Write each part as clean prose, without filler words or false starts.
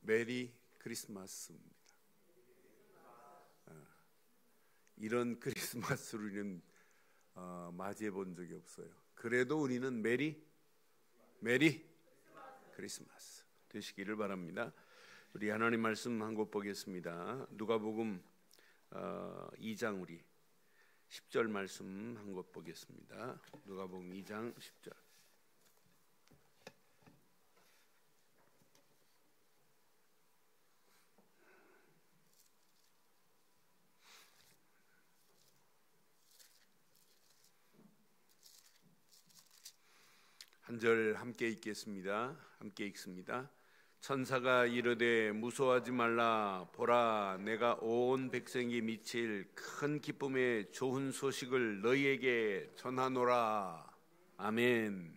메리 크리스마스입니다. 이런 크리스마스를 우리는 맞이해 본 적이 없어요. 그래도 우리는 메리 크리스마스 되시기를 바랍니다. 우리 하나님 말씀 한 곳 보겠습니다. 누가복음 2장 우리 10절 말씀 한 곳 보겠습니다. 누가복음 2장 10절. 한 절 함께 읽겠습니다. 함께 읽습니다. 천사가 이르되 무서워하지 말라. 보라, 내가 온 백성이 미칠 큰 기쁨의 좋은 소식을 너희에게 전하노라. 아멘.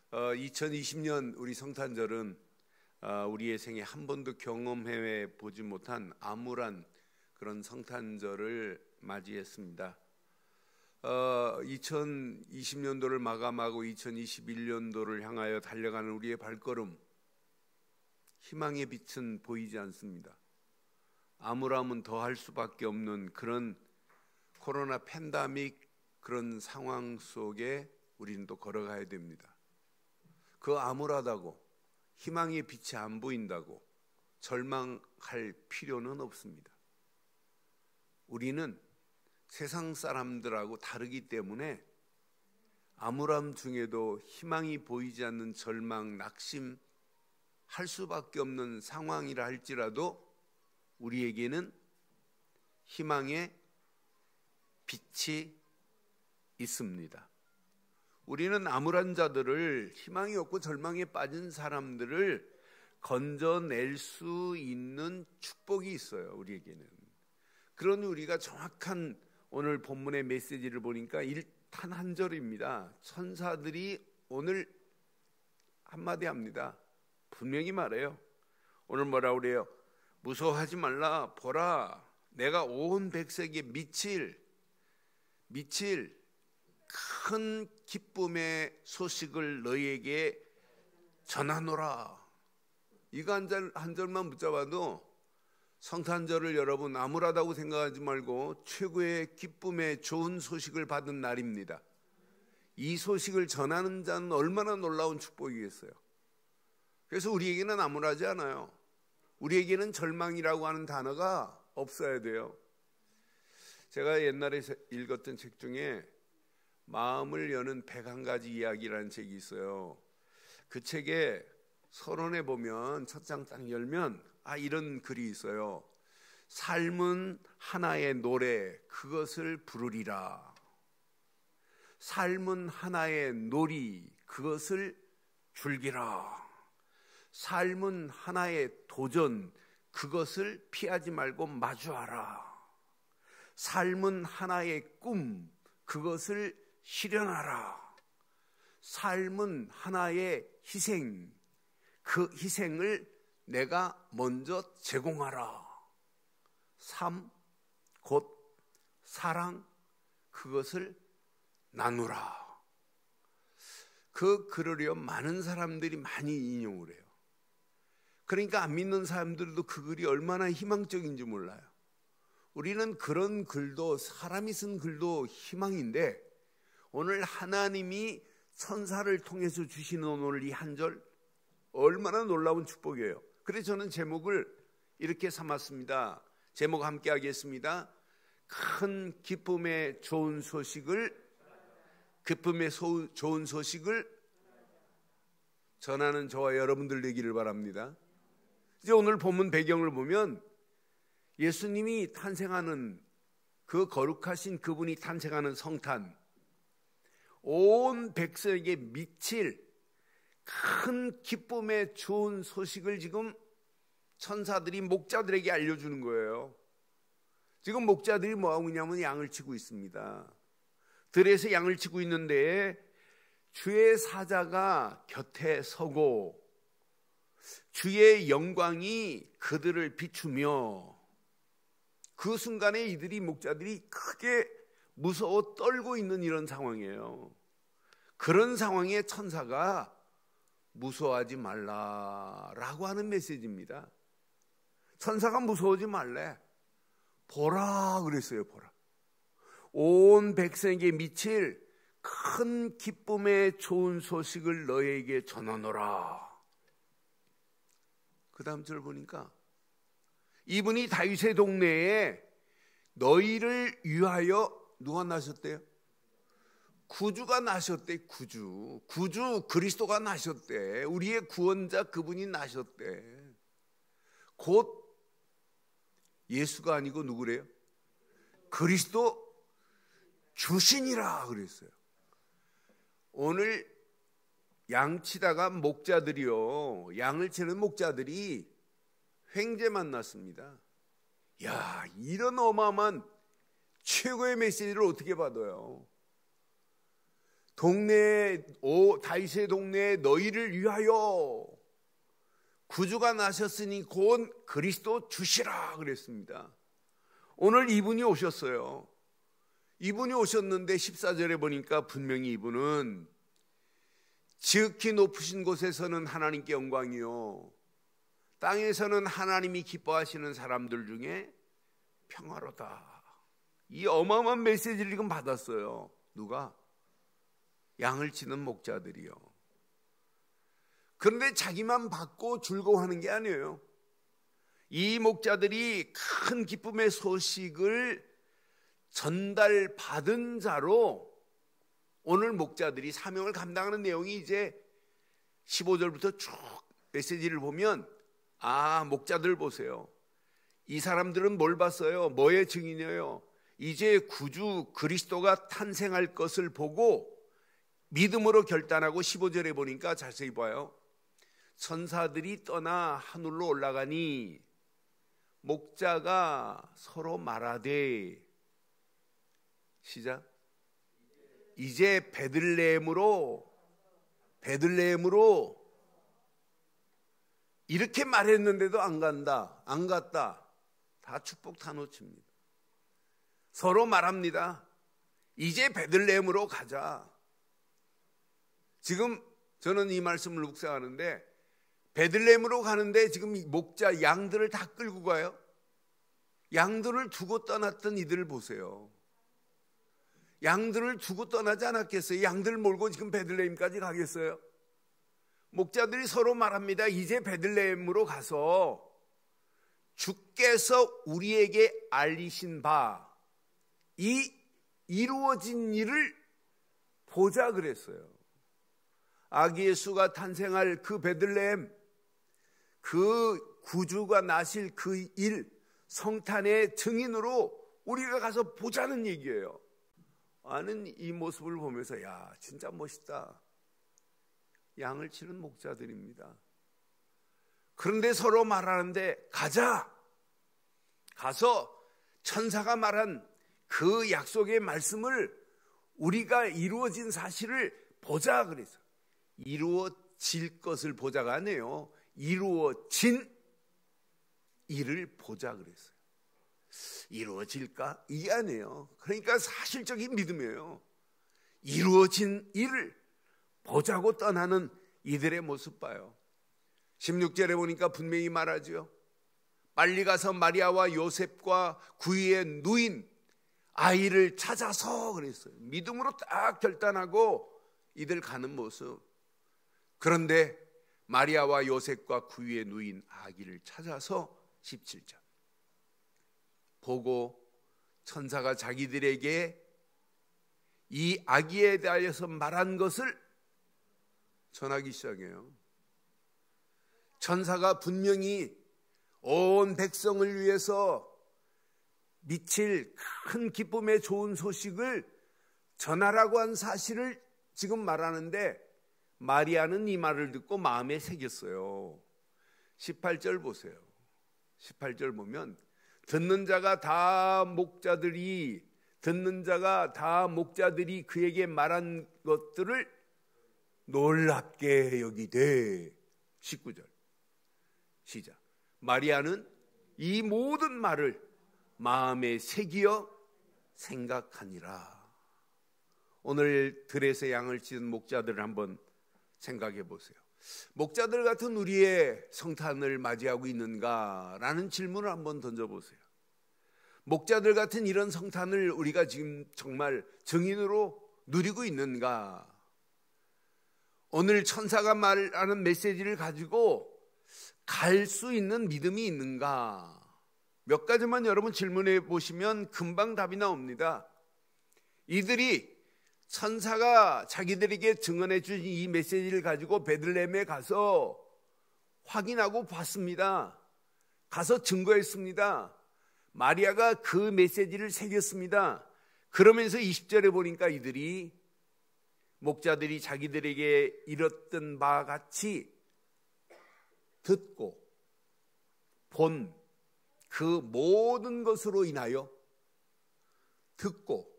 2020년 우리 성탄절은 우리의 생에 한 번도 경험해 보지 못한 암울한 그런 성탄절을 맞이했습니다. 2020년도를 마감하고 2021년도를 향하여 달려가는 우리의 발걸음, 희망의 빛은 보이지 않습니다. 암울함은 더할 수밖에 없는 그런 코로나 팬데믹 그런 상황 속에 우리는 또 걸어가야 됩니다. 그 암울하다고 희망의 빛이 안 보인다고 절망할 필요는 없습니다. 우리는 세상 사람들하고 다르기 때문에 암울함 중에도 희망이 보이지 않는 절망, 낙심 할 수밖에 없는 상황이라 할지라도 우리에게는 희망의 빛이 있습니다. 우리는 암울한 자들을, 희망이 없고 절망에 빠진 사람들을 건져낼 수 있는 축복이 있어요. 우리에게는. 그러니 우리가 정확한 오늘 본문의 메시지를 보니까 일단 한 절입니다. 천사들이 오늘 한마디 합니다. 분명히 말해요. 오늘 뭐라 그래요? 무서워하지 말라. 보라, 내가 온 백성에게 미칠 큰 기쁨의 소식을 너희에게 전하노라. 이거 한 절만 붙잡아도 성탄절을 여러분 암울하다고 생각하지 말고 최고의 기쁨의 좋은 소식을 받은 날입니다. 이 소식을 전하는 자는 얼마나 놀라운 축복이겠어요. 그래서 우리에게는 암울하지 않아요. 우리에게는 절망이라고 하는 단어가 없어야 돼요. 제가 옛날에 읽었던 책 중에 마음을 여는 101가지 이야기라는 책이 있어요. 그 책에 서론에 보면 첫 장 딱 열면 이런 글이 있어요. 삶은 하나의 노래, 그것을 부르리라. 삶은 하나의 놀이, 그것을 즐기라. 삶은 하나의 도전, 그것을 피하지 말고 마주하라. 삶은 하나의 꿈, 그것을 실현하라. 삶은 하나의 희생, 그 희생을 내가 먼저 제공하라. 삶, 곧 사랑, 그것을 나누라. 그 글을요 많은 사람들이 많이 인용을 해요. 그러니까 안 믿는 사람들도 그 글이 얼마나 희망적인지 몰라요. 우리는 그런 글도, 사람이 쓴 글도 희망인데, 오늘 하나님이 천사를 통해서 주시는 오늘 이 한 절 얼마나 놀라운 축복이에요. 그래서 저는 제목을 이렇게 삼았습니다. 제목 함께 하겠습니다. 큰 기쁨의 좋은 소식을, 좋은 소식을 전하는 저와 여러분들 되기를 바랍니다. 이제 오늘 본문 배경을 보면 예수님이 탄생하는, 그 거룩하신 그분이 탄생하는 성탄, 온 백성에게 미칠 큰 기쁨의 좋은 소식을 지금 천사들이 목자들에게 알려주는 거예요. 지금 목자들이 뭐하고 있냐면 양을 치고 있습니다. 들에서 양을 치고 있는데 주의 사자가 곁에 서고 주의 영광이 그들을 비추며, 그 순간에 이들이, 목자들이 크게 무서워 떨고 있는 이런 상황이에요. 그런 상황에 천사가 무서워하지 말라라고 하는 메시지입니다. 천사가 무서워하지 말래. 보라 그랬어요. 보라. 온 백성에게 미칠 큰 기쁨의 좋은 소식을 너에게 전하노라. 그 다음 절 보니까 이분이 다윗의 동네에 너희를 위하여 누가 나셨대요? 구주가 나셨대. 구주 그리스도가 나셨대. 우리의 구원자 그분이 나셨대. 곧 예수가 아니고 누구래요? 그리스도 주신이라 그랬어요. 오늘 양치다가 목자들이요, 양을 치는 목자들이 횡재 만났습니다. 야, 이런 어마어마한 최고의 메시지를 어떻게 받아요? 다윗의 동네에 너희를 위하여 구주가 나셨으니 곧 그리스도 주시라 그랬습니다. 오늘 이분이 오셨어요. 이분이 오셨는데 14절에 보니까 분명히 이분은 지극히 높으신 곳에서는 하나님께 영광이요, 땅에서는 하나님이 기뻐하시는 사람들 중에 평화로다. 이 어마어마한 메시지를 지금 받았어요. 누가? 양을 치는 목자들이요. 그런데 자기만 받고 즐거워하는 게 아니에요. 이 목자들이 큰 기쁨의 소식을 전달받은 자로 오늘 목자들이 사명을 감당하는 내용이 이제 15절부터 쭉 메시지를 보면, 목자들 보세요. 이 사람들은 뭘 봤어요? 뭐의 증인이에요? 이제 구주 그리스도가 탄생할 것을 보고 믿음으로 결단하고, 15절에 보니까 자세히 봐요. 천사들이 떠나 하늘로 올라가니 목자가 서로 말하되, 시작. 이제 베들레헴으로 이렇게 말했는데도 안 갔다. 다 축복 다 놓칩니다. 서로 말합니다. 이제 베들레헴으로 가자. 지금 저는 이 말씀을 묵상하는데, 베들레헴으로 가는데 지금 목자 양들을 다 끌고 가요. 양들을 두고 떠났던 이들을 보세요. 양들을 두고 떠나지 않았겠어요? 양들 몰고 지금 베들레헴까지 가겠어요? 목자들이 서로 말합니다. 이제 베들레헴으로 가서 주께서 우리에게 알리신 바 이 이루어진 일을 보자 그랬어요. 아기 예수가 탄생할 그 베들레헴, 그 구주가 나실 그 일, 성탄의 증인으로 우리가 가서 보자는 얘기예요. 아는 이 모습을 보면서, 야, 진짜 멋있다. 양을 치는 목자들입니다. 그런데 서로 말하는데, 가자. 가서 천사가 말한 그 약속의 말씀을 우리가 이루어진 사실을 보자 그랬어요. 이루어질 것을 보자가 아니에요. 이루어진 일을 보자 그랬어요. 이루어질까? 이게 아니에요. 그러니까 사실적인 믿음이에요. 이루어진 일을 보자고 떠나는 이들의 모습 봐요. 16절에 보니까 분명히 말하죠. 빨리 가서 마리아와 요셉과 구유의 누인 아이를 찾아서 그랬어요. 믿음으로 딱 결단하고 이들 가는 모습. 그런데 마리아와 요셉과 구유의 누인 아기를 찾아서 17절 보고 천사가 자기들에게 이 아기에 대하여서 말한 것을 전하기 시작해요. 천사가 분명히 온 백성을 위해서 미칠 큰 기쁨의 좋은 소식을 전하라고 한 사실을 지금 말하는데, 마리아는 이 말을 듣고 마음에 새겼어요. 18절 보세요. 18절 보면 듣는 자가 다 목자들이 그에게 말한 것들을 놀랍게 여기되, 19절 시작. 마리아는 이 모든 말을 마음에 새기어 생각하니라. 오늘 들에서 양을 치는 목자들을 한번 생각해 보세요. 목자들 같은 우리의 성탄을 맞이하고 있는가라는 질문을 한번 던져보세요. 목자들 같은 이런 성탄을 우리가 지금 정말 증인으로 누리고 있는가? 오늘 천사가 말하는 메시지를 가지고 갈 수 있는 믿음이 있는가? 몇 가지만 여러분 질문해 보시면 금방 답이 나옵니다. 이들이 천사가 자기들에게 증언해 준 이 메시지를 가지고 베들레헴에 가서 확인하고 봤습니다. 가서 증거했습니다. 마리아가 그 메시지를 새겼습니다. 그러면서 20절에 보니까 이들이 목자들이 자기들에게 이뤘던 바와 같이 듣고 본 그 모든 것으로 인하여 듣고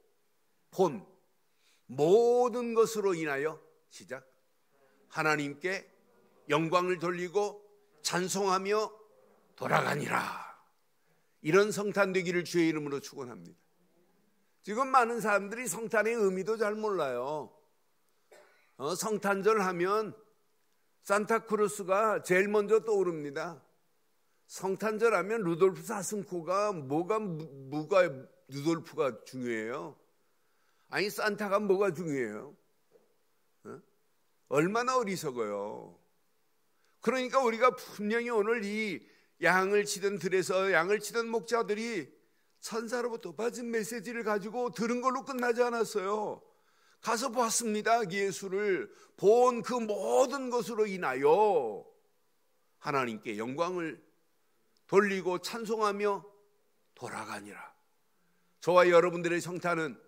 본 모든 것으로 인하여 시작 하나님께 영광을 돌리고 찬송하며 돌아가니라. 이런 성탄 되기를 주의 이름으로 축원합니다. 지금 많은 사람들이 성탄의 의미도 잘 몰라요. 성탄절 하면 산타크루스가 제일 먼저 떠오릅니다. 성탄절 하면 루돌프 사슴코가 뭐가 루돌프가 중요해요? 아니 산타가 뭐가 중요해요? 얼마나 어리석어요. 그러니까 우리가 분명히 오늘 이 양을 치던 들에서 양을 치던 목자들이 천사로부터 받은 메시지를 가지고 들은 걸로 끝나지 않았어요. 가서 봤습니다. 예수를 본 그 모든 것으로 인하여 하나님께 영광을 돌리고 찬송하며 돌아가니라. 저와 여러분들의 성탄은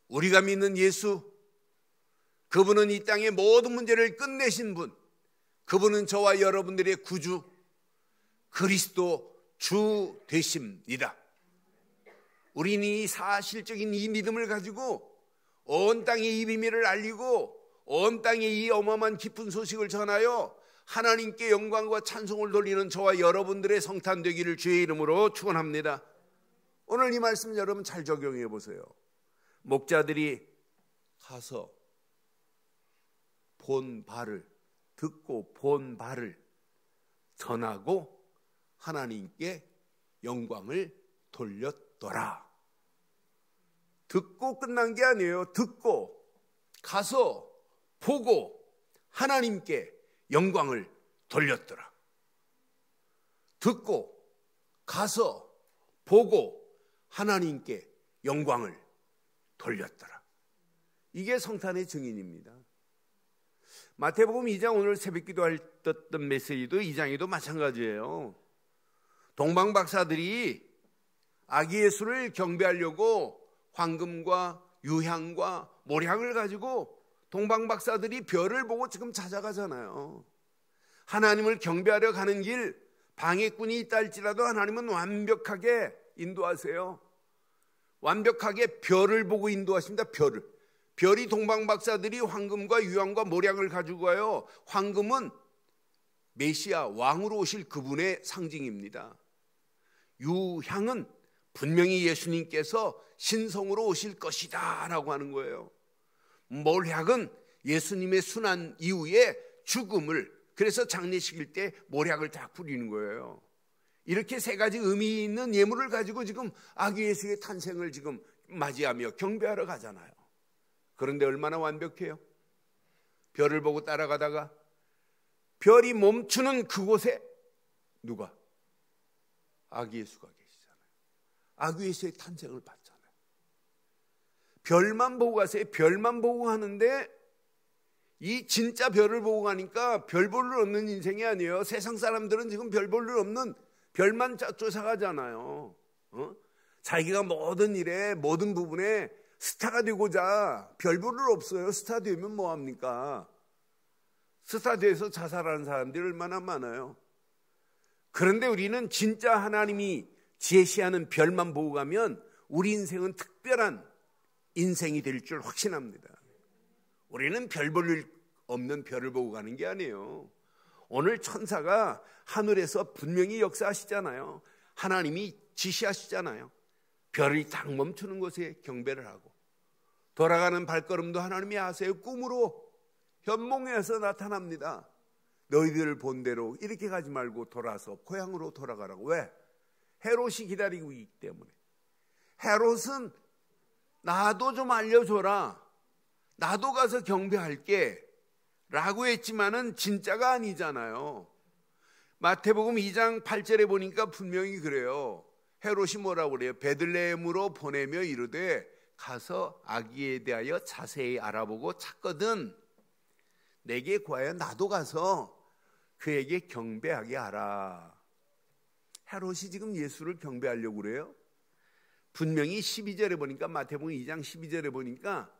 우리가 믿는 예수, 그분은 이 땅의 모든 문제를 끝내신 분, 그분은 저와 여러분들의 구주 그리스도 주 되십니다. 우리는 이 사실적인 이 믿음을 가지고 온 땅에 이 비밀을 알리고 온 땅에 이 어마어마한 기쁜 소식을 전하여 하나님께 영광과 찬송을 돌리는 저와 여러분들의 성탄 되기를 주의 이름으로 축원합니다. 오늘 이 말씀 여러분 잘 적용해 보세요. 목자들이 가서 본 바를 듣고 본 바를 전하고 하나님께 영광을 돌렸더라. 듣고 끝난 게 아니에요. 듣고 가서 보고 하나님께 영광을 돌렸더라. 듣고 가서 보고 하나님께 영광을 돌렸더라. 이게 성탄의 증인입니다. 마태복음 2장 오늘 새벽기도 했던 메시지도 2장에도 마찬가지예요. 동방박사들이 아기 예수를 경배하려고 황금과 유향과 모략을 가지고 동방박사들이 별을 보고 지금 찾아가잖아요. 하나님을 경배하려 가는 길 방해꾼이 있다 할지라도 하나님은 완벽하게 인도하세요. 완벽하게 별을 보고 인도하십니다. 별이 동방박사들이 황금과 유향과 모략을 가지고 가요. 황금은 메시아 왕으로 오실 그분의 상징입니다. 유향은 분명히 예수님께서 신성으로 오실 것이다 라고 하는 거예요. 모략은 예수님의 순환 이후에 죽음을, 그래서 장례식일 때 모략을 다 뿌리는 거예요. 이렇게 세 가지 의미 있는 예물을 가지고 지금 아기 예수의 탄생을 지금 맞이하며 경배하러 가잖아요. 그런데 얼마나 완벽해요? 별을 보고 따라가다가 별이 멈추는 그곳에 누가? 아기 예수가 계시잖아요. 아기 예수의 탄생을 봤잖아요. 별만 보고 가세요. 별만 보고 가는데 이 진짜 별을 보고 가니까 별 볼 일 없는 인생이 아니에요. 세상 사람들은 지금 별 볼 일 없는 별만 쫓아가잖아요. 자기가 모든 일에 모든 부분에 스타가 되고자 별 볼 일 없어요. 스타 되면 뭐합니까? 스타 돼서 자살하는 사람들이 얼마나 많아요. 그런데 우리는 진짜 하나님이 제시하는 별만 보고 가면 우리 인생은 특별한 인생이 될 줄 확신합니다. 우리는 별 볼 일 없는 별을 보고 가는 게 아니에요. 오늘 천사가 하늘에서 분명히 역사하시잖아요. 하나님이 지시하시잖아요. 별이 딱 멈추는 곳에 경배를 하고 돌아가는 발걸음도 하나님이 아세요. 꿈으로 현몽에서 나타납니다. 너희들 본대로 이렇게 가지 말고 돌아서 고향으로 돌아가라고. 왜? 헤롯이 기다리고 있기 때문에. 헤롯은 나도 좀 알려줘라, 나도 가서 경배할게 라고 했지만은 진짜가 아니잖아요. 마태복음 2장 8절에 보니까 분명히 그래요. 헤롯이 뭐라고 그래요? 베들레헴으로 보내며 이르되 가서 아기에 대하여 자세히 알아보고 찾거든 내게 구하여 나도 가서 그에게 경배하게 하라. 헤롯이 지금 예수를 경배하려고 그래요. 분명히 12절에 보니까, 마태복음 2장 12절에 보니까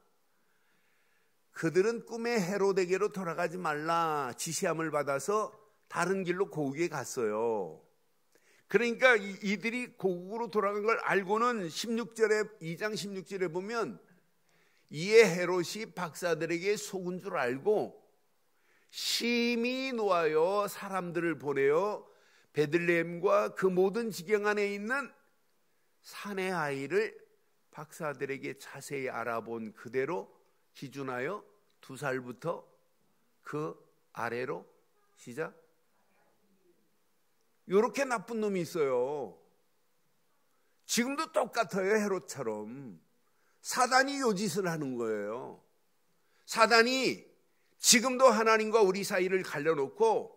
그들은 꿈에 헤롯에게로 돌아가지 말라 지시함을 받아서 다른 길로 고국에 갔어요. 그러니까 이들이 고국으로 돌아간 걸 알고는 2장 16절에 보면 이에 헤롯이 박사들에게 속은 줄 알고 심히 노하여 사람들을 보내어 베들레헴과 그 모든 지경 안에 있는 산의 아이를 박사들에게 자세히 알아본 그대로 기준하여 2살부터 그 아래로 시작. 이렇게 나쁜 놈이 있어요. 지금도 똑같아요. 헤롯처럼 사단이 요 짓을 하는 거예요. 사단이 지금도 하나님과 우리 사이를 갈려놓고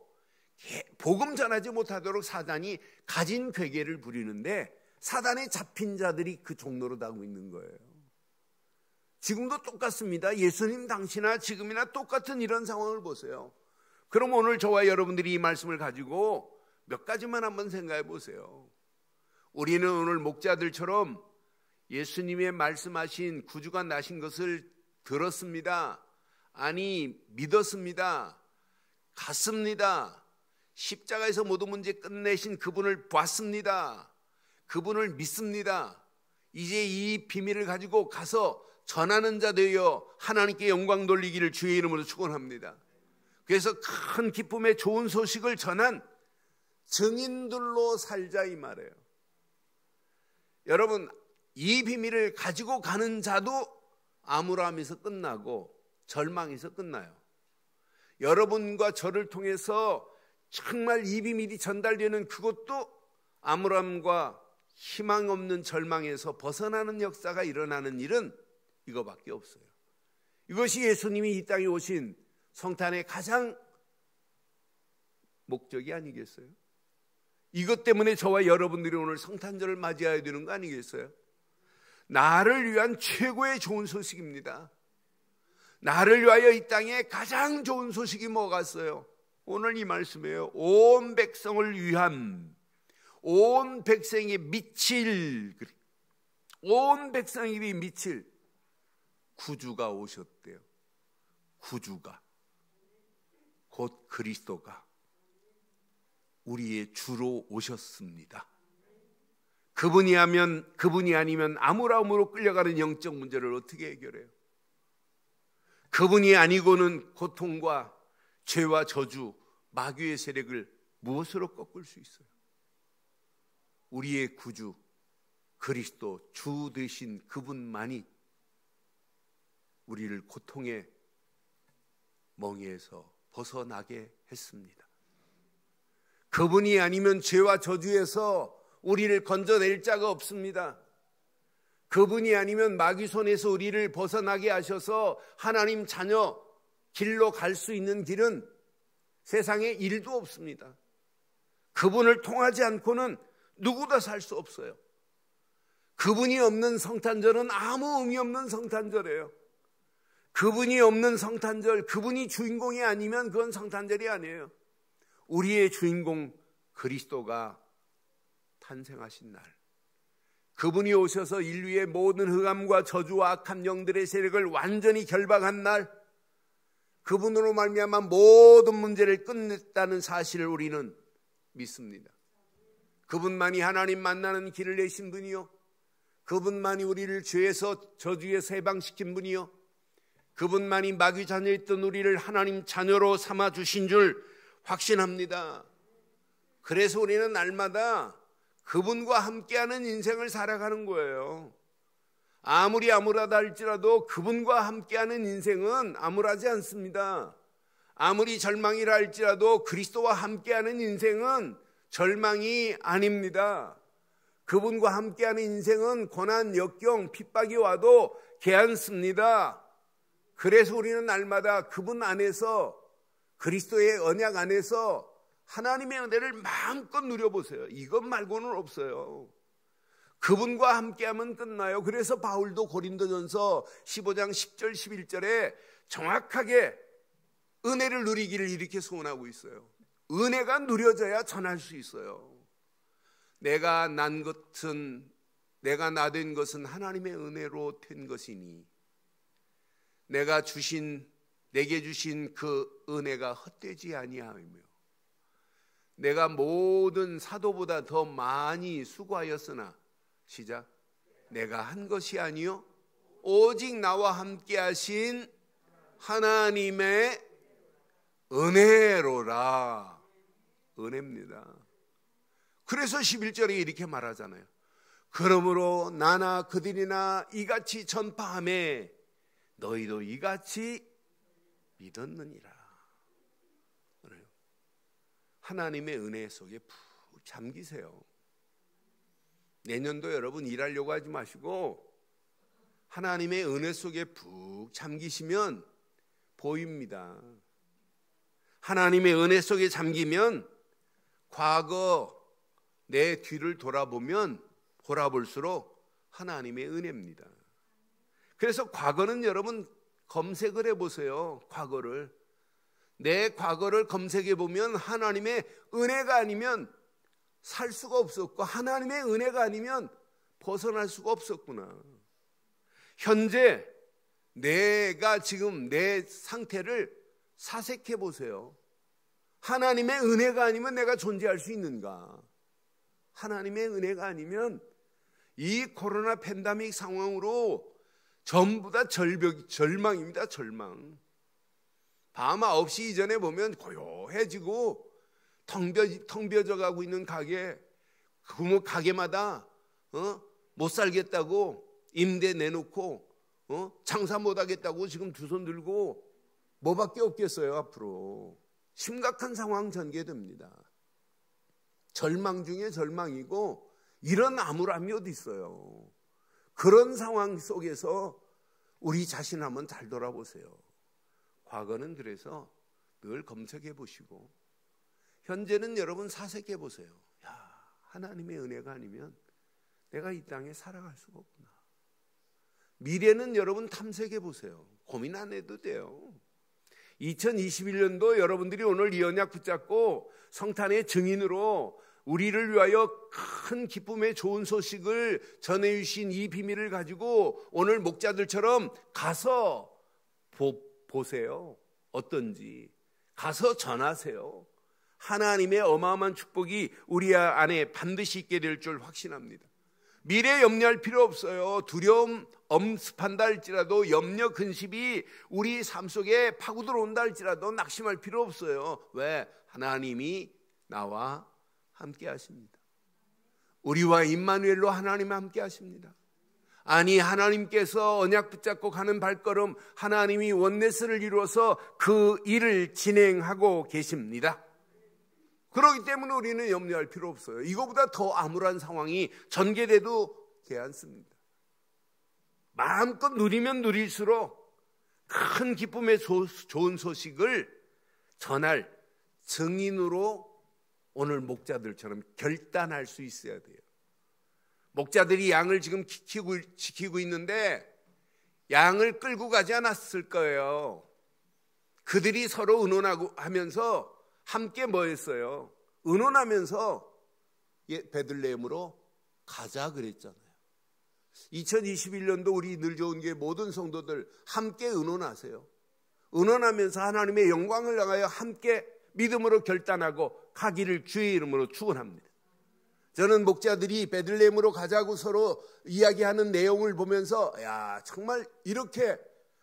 복음 전하지 못하도록 사단이 가진 괴계를 부리는데, 사단에 잡힌 자들이 그 종로로 가고 있는 거예요. 지금도 똑같습니다. 예수님 당시나 지금이나 똑같은 이런 상황을 보세요. 그럼 오늘 저와 여러분들이 이 말씀을 가지고 몇 가지만 한번 생각해 보세요. 우리는 오늘 목자들처럼 예수님의 말씀하신 구주가 나신 것을 들었습니다. 아니, 믿었습니다. 갔습니다. 십자가에서 모든 문제 끝내신 그분을 봤습니다. 그분을 믿습니다. 이제 이 비밀을 가지고 가서 전하는 자 되어 하나님께 영광 돌리기를 주의 이름으로 축원합니다. 그래서 큰 기쁨의 좋은 소식을 전한 증인들로 살자 이 말이에요. 여러분, 이 비밀을 가지고 가는 자도 암울함에서 끝나고 절망에서 끝나요. 여러분과 저를 통해서 정말 이 비밀이 전달되는 그것도 암울함과 희망 없는 절망에서 벗어나는 역사가 일어나는 일은 이거밖에 없어요. 이것이 예수님이 이 땅에 오신 성탄의 가장 목적이 아니겠어요? 이것 때문에 저와 여러분들이 오늘 성탄절을 맞이해야 되는 거 아니겠어요? 나를 위한 최고의 좋은 소식입니다. 나를 위하여 이 땅에 가장 좋은 소식이 뭐가 있어요? 오늘 이 말씀이에요. 온 백성을 위한, 온 백성이 미칠, 온 백성이 미칠 구주가 오셨대요. 구주가, 곧 그리스도가 우리의 주로 오셨습니다. 그분이 아니면 암울함으로 끌려가는 영적 문제를 어떻게 해결해요? 그분이 아니고는 고통과 죄와 저주, 마귀의 세력을 무엇으로 꺾을 수 있어요? 우리의 구주 그리스도 주 되신 그분만이 우리를 고통의 멍에에서 벗어나게 했습니다. 그분이 아니면 죄와 저주에서 우리를 건져낼 자가 없습니다. 그분이 아니면 마귀 손에서 우리를 벗어나게 하셔서 하나님 자녀 길로 갈 수 있는 길은 세상에 일도 없습니다. 그분을 통하지 않고는 누구도 살 수 없어요. 그분이 없는 성탄절은 아무 의미 없는 성탄절이에요. 그분이 없는 성탄절, 그분이 주인공이 아니면 그건 성탄절이 아니에요. 우리의 주인공 그리스도가 탄생하신 날, 그분이 오셔서 인류의 모든 흑암과 저주와 악한 영들의 세력을 완전히 결박한 날, 그분으로 말미암아 모든 문제를 끝냈다는 사실을 우리는 믿습니다. 그분만이 하나님 만나는 길을 내신 분이요, 그분만이 우리를 죄에서 저주에서 해방시킨 분이요, 그분만이 마귀 자녀였던 우리를 하나님 자녀로 삼아 주신 줄 확신합니다. 그래서 우리는 날마다 그분과 함께하는 인생을 살아가는 거예요. 아무리 암울하다 할지라도 그분과 함께하는 인생은 암울하지 않습니다. 아무리 절망이라 할지라도 그리스도와 함께하는 인생은 절망이 아닙니다. 그분과 함께하는 인생은 고난, 역경, 핍박이 와도 괜찮습니다. 그래서 우리는 날마다 그분 안에서, 그리스도의 언약 안에서 하나님의 은혜를 마음껏 누려보세요. 이것 말고는 없어요. 그분과 함께하면 끝나요. 그래서 바울도 고린도전서 15장 10절 11절에 정확하게 은혜를 누리기를 이렇게 소원하고 있어요. 은혜가 누려져야 전할 수 있어요. 내가 난 것은 하나님의 은혜로 된 것이니 내게 주신 그 은혜가 헛되지 아니하며 내가 모든 사도보다 더 많이 수고하였으나 시작. 내가 한 것이 아니요 오직 나와 함께 하신 하나님의 은혜로라. 은혜입니다. 그래서 11절에 이렇게 말하잖아요. 그러므로 나나 그들이나 이같이 전파하매 너희도 이같이 믿었느니라. 하나님의 은혜 속에 푹 잠기세요. 내년도 여러분 일하려고 하지 마시고 하나님의 은혜 속에 푹 잠기시면 보입니다. 하나님의 은혜 속에 잠기면 과거 내 뒤를 돌아볼수록 하나님의 은혜입니다. 그래서 과거는 여러분 검색을 해보세요. 내 과거를 검색해 보면 하나님의 은혜가 아니면 살 수가 없었고 하나님의 은혜가 아니면 벗어날 수가 없었구나. 현재 내가 지금 내 상태를 사색해 보세요. 하나님의 은혜가 아니면 내가 존재할 수 있는가? 하나님의 은혜가 아니면 이 코로나 팬데믹 상황으로 전부 다 절망입니다. 절망. 밤 9시 이전에 보면 고요해지고 텅 비어져 가고 있는 가게, 가게마다 못 살겠다고 임대 내놓고 장사 못 하겠다고 지금 두 손 들고 뭐밖에 없겠어요. 앞으로 심각한 상황 전개됩니다. 절망 중에 절망이고 이런 암울함이 어디 있어요. 그런 상황 속에서 우리 자신 한번 잘 돌아보세요. 과거는 그래서 늘 검색해 보시고 현재는 여러분 사색해 보세요. 하나님의 은혜가 아니면 내가 이 땅에 살아갈 수가 없구나. 미래는 여러분 탐색해 보세요. 고민 안 해도 돼요. 2021년도 여러분들이 오늘 이 언약 붙잡고 성탄의 증인으로 우리를 위하여 큰 기쁨의 좋은 소식을 전해주신 이 비밀을 가지고 오늘 목자들처럼 가서 보세요. 어떤지 가서 전하세요. 하나님의 어마어마한 축복이 우리 안에 반드시 있게 될 줄 확신합니다. 미래 염려할 필요 없어요. 두려움 엄습한다 할지라도 염려 근심이 우리 삶 속에 파고 들어온다 할지라도 낙심할 필요 없어요. 왜? 하나님이 나와 함께 하십니다. 우리와 임마누엘로 하나님 함께 하십니다. 아니 하나님께서 언약 붙잡고 가는 발걸음 하나님이 원네스를 이루어서 그 일을 진행하고 계십니다. 그렇기 때문에 우리는 염려할 필요 없어요. 이거보다 더 암울한 상황이 전개돼도 괜찮습니다. 마음껏 누리면 누릴수록 큰 기쁨의 좋은 소식을 전할 증인으로 오늘 목자들처럼 결단할 수 있어야 돼요. 목자들이 양을 지금 지키고 있는데 양을 끌고 가지 않았을 거예요. 그들이 서로 의논하고 하면서 함께 뭐 했어요? 의논하면서 베들레헴으로 가자 그랬잖아요. 2021년도 우리 늘 좋은 게 모든 성도들 함께 의논하세요. 의논하면서 하나님의 영광을 향하여 함께 믿음으로 결단하고 가기를 주의 이름으로 축원합니다. 저는 목자들이 베들레헴으로 가자고 서로 이야기하는 내용을 보면서 정말 이렇게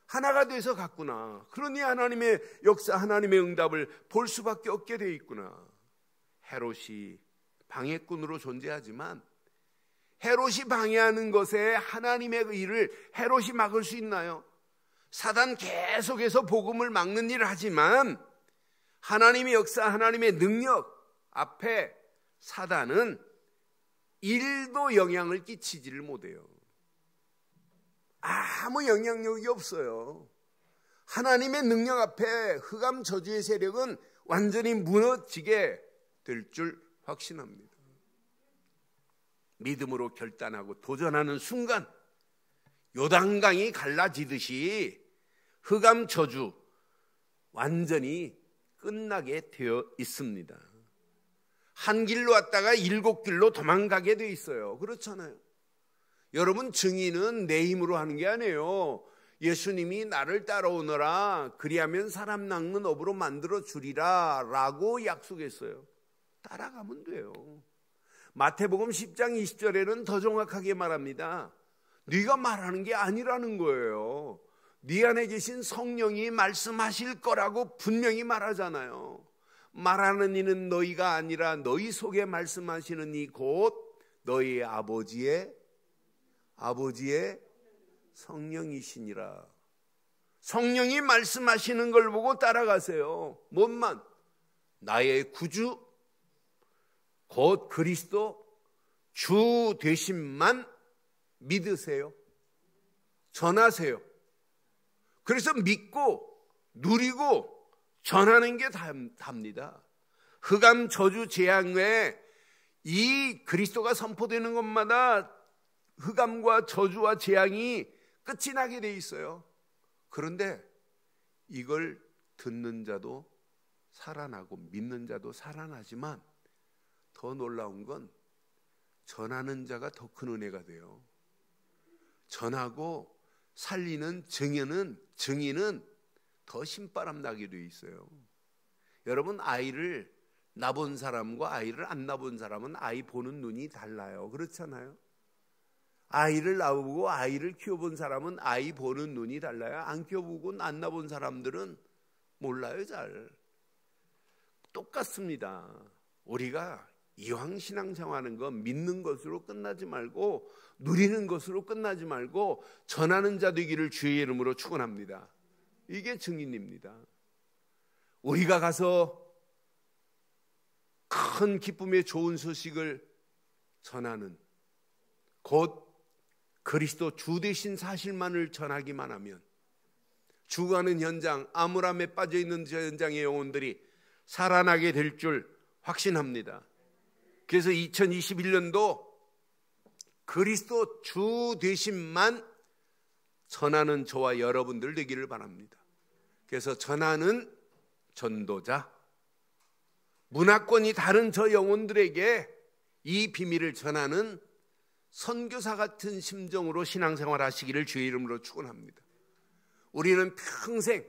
하나가 돼서 갔구나. 그러니 하나님의 역사, 하나님의 응답을 볼 수밖에 없게 돼 있구나. 헤롯이 방해꾼으로 존재하지만 헤롯이 방해하는 것에 하나님의 일을 헤롯이 막을 수 있나요? 사단 계속해서 복음을 막는 일을 하지만 하나님의 역사, 하나님의 능력 앞에 사단은 1도 영향을 끼치지를 못해요. 아무 영향력이 없어요. 하나님의 능력 앞에 흑암 저주의 세력은 완전히 무너지게 될 줄 확신합니다. 믿음으로 결단하고 도전하는 순간 요단강이 갈라지듯이 흑암 저주 완전히 끝나게 되어 있습니다. 한 길로 왔다가 7길로 도망가게 되어 있어요. 그렇잖아요. 여러분, 증인은 내 힘으로 하는 게 아니에요. 예수님이 나를 따라오너라, 그리하면 사람 낚는 업으로 만들어 주리라 라고 약속했어요. 따라가면 돼요. 마태복음 10장 20절에는 더 정확하게 말합니다. 네가 말하는 게 아니라는 거예요. 네 안에 계신 성령이 말씀하실 거라고 분명히 말하잖아요. 말하는 이는 너희가 아니라 너희 속에 말씀하시는 이 곧 너희 아버지의 성령이시니라. 성령이 말씀하시는 걸 보고 따라가세요. 뭔만? 나의 구주 곧 그리스도 주 되심만 믿으세요. 전하세요. 그래서 믿고 누리고 전하는 게 답니다. 흑암 저주 재앙 외에 이 그리스도가 선포되는 것마다 흑암과 저주와 재앙이 끝이 나게 돼 있어요. 그런데 이걸 듣는 자도 살아나고 믿는 자도 살아나지만 더 놀라운 건 전하는 자가 더 큰 은혜가 돼요. 전하고 살리는 증인은 더 신바람 나게 돼 있어요. 여러분, 아이를 낳아본 사람과 아이를 안 낳아본 사람은 아이 보는 눈이 달라요. 그렇잖아요. 아이를 낳아보고 아이를 키워본 사람은 아이 보는 눈이 달라요. 안 키워보고 안 낳아본 사람들은 몰라요. 잘 똑같습니다. 우리가 이왕 신앙생활하는 거 믿는 것으로 끝나지 말고 누리는 것으로 끝나지 말고 전하는 자 되기를 주의 이름으로 축원합니다. 이게 증인입니다. 우리가 가서 큰 기쁨의 좋은 소식을 전하는, 곧 그리스도 주 되신 사실만을 전하기만 하면 죽어가는 현장, 암울함에 빠져있는 저 현장의 영혼들이 살아나게 될 줄 확신합니다. 그래서 2021년도 그리스도 주 되심만 전하는 저와 여러분들 되기를 바랍니다. 그래서 전하는 전도자, 문화권이 다른 저 영혼들에게 이 비밀을 전하는 선교사 같은 심정으로 신앙생활 하시기를 주의 이름으로 축원합니다. 우리는 평생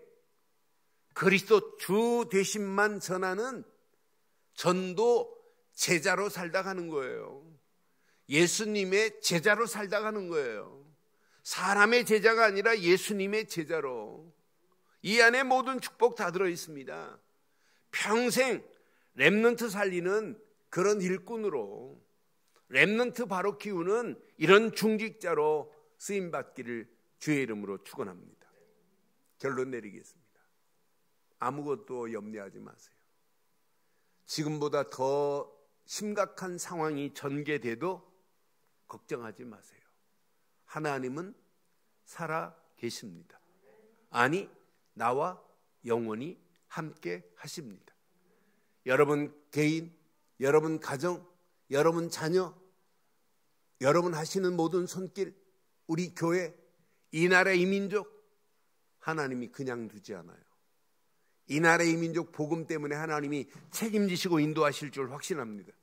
그리스도 주 되심만 전하는 전도 제자로 살다 가는 거예요. 예수님의 제자로 살다 가는 거예요. 사람의 제자가 아니라 예수님의 제자로. 이 안에 모든 축복 다 들어 있습니다. 평생 렘넌트 살리는 그런 일꾼으로, 렘넌트 바로 키우는 이런 중직자로 쓰임받기를 주의 이름으로 축원합니다. 결론 내리겠습니다. 아무것도 염려하지 마세요. 지금보다 더 심각한 상황이 전개돼도 걱정하지 마세요. 하나님은 살아 계십니다. 아니, 나와 영원히 함께 하십니다. 여러분 개인, 여러분 가정, 여러분 자녀, 여러분 하시는 모든 손길, 우리 교회, 이 나라 이 민족, 하나님이 그냥 두지 않아요. 이 나라 이 민족 복음 때문에 하나님이 책임지시고 인도하실 줄 확신합니다.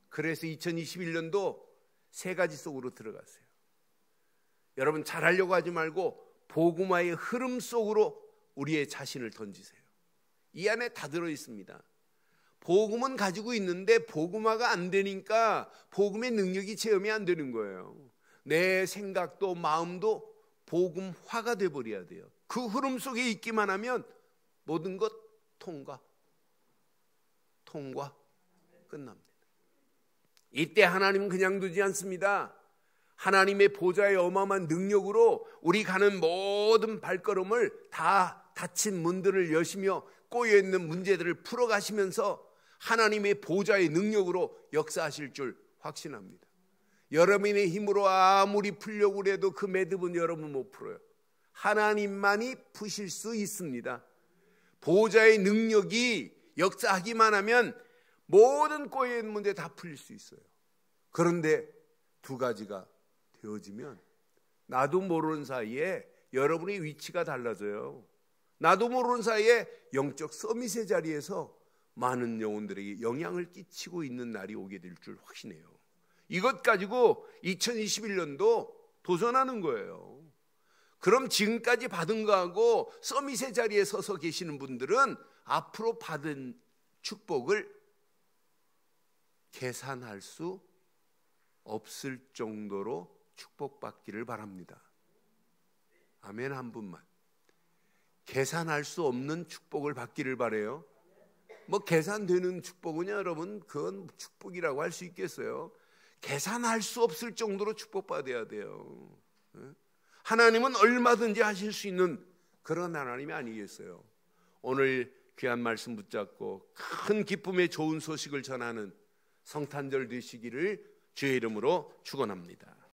그래서 2021년도 세 가지 속으로 들어가세요. 여러분, 잘하려고 하지 말고 복음화의 흐름 속으로 우리의 자신을 던지세요. 이 안에 다 들어있습니다. 복음은 가지고 있는데 복음화가 안 되니까 복음의 능력이 체험이 안 되는 거예요. 내 생각도 마음도 복음화가 돼버려야 돼요. 그 흐름 속에 있기만 하면 모든 것 통과 끝납니다. 이때 하나님은 그냥 두지 않습니다. 하나님의 보좌의 어마어마한 능력으로 우리 가는 모든 발걸음을 다 닫힌 문들을 여시며 꼬여있는 문제들을 풀어가시면서 하나님의 보좌의 능력으로 역사하실 줄 확신합니다. 여러분의 힘으로 아무리 풀려고 해도 그 매듭은 여러분 못 풀어요. 하나님만이 푸실 수 있습니다. 보좌의 능력이 역사하기만 하면 모든 꼬여있는 문제 다 풀릴 수 있어요. 그런데 두 가지가 되어지면 나도 모르는 사이에 여러분의 위치가 달라져요. 나도 모르는 사이에 영적 서밋의 자리에서 많은 영혼들에게 영향을 끼치고 있는 날이 오게 될 줄 확신해요. 이것 가지고 2021년도 도전하는 거예요. 그럼 지금까지 받은 거하고 서밋의 자리에 서서 계시는 분들은 앞으로 받은 축복을 계산할 수 없을 정도로 축복받기를 바랍니다. 아멘. 한 분만. 계산할 수 없는 축복을 받기를 바라요. 뭐 계산되는 축복은요, 여러분, 그건 축복이라고 할 수 있겠어요? 계산할 수 없을 정도로 축복받아야 돼요. 하나님은 얼마든지 하실 수 있는 그런 하나님이 아니겠어요? 오늘 귀한 말씀 붙잡고 큰 기쁨의 좋은 소식을 전하는 성탄절 되시기를 주의 이름으로 축원합니다.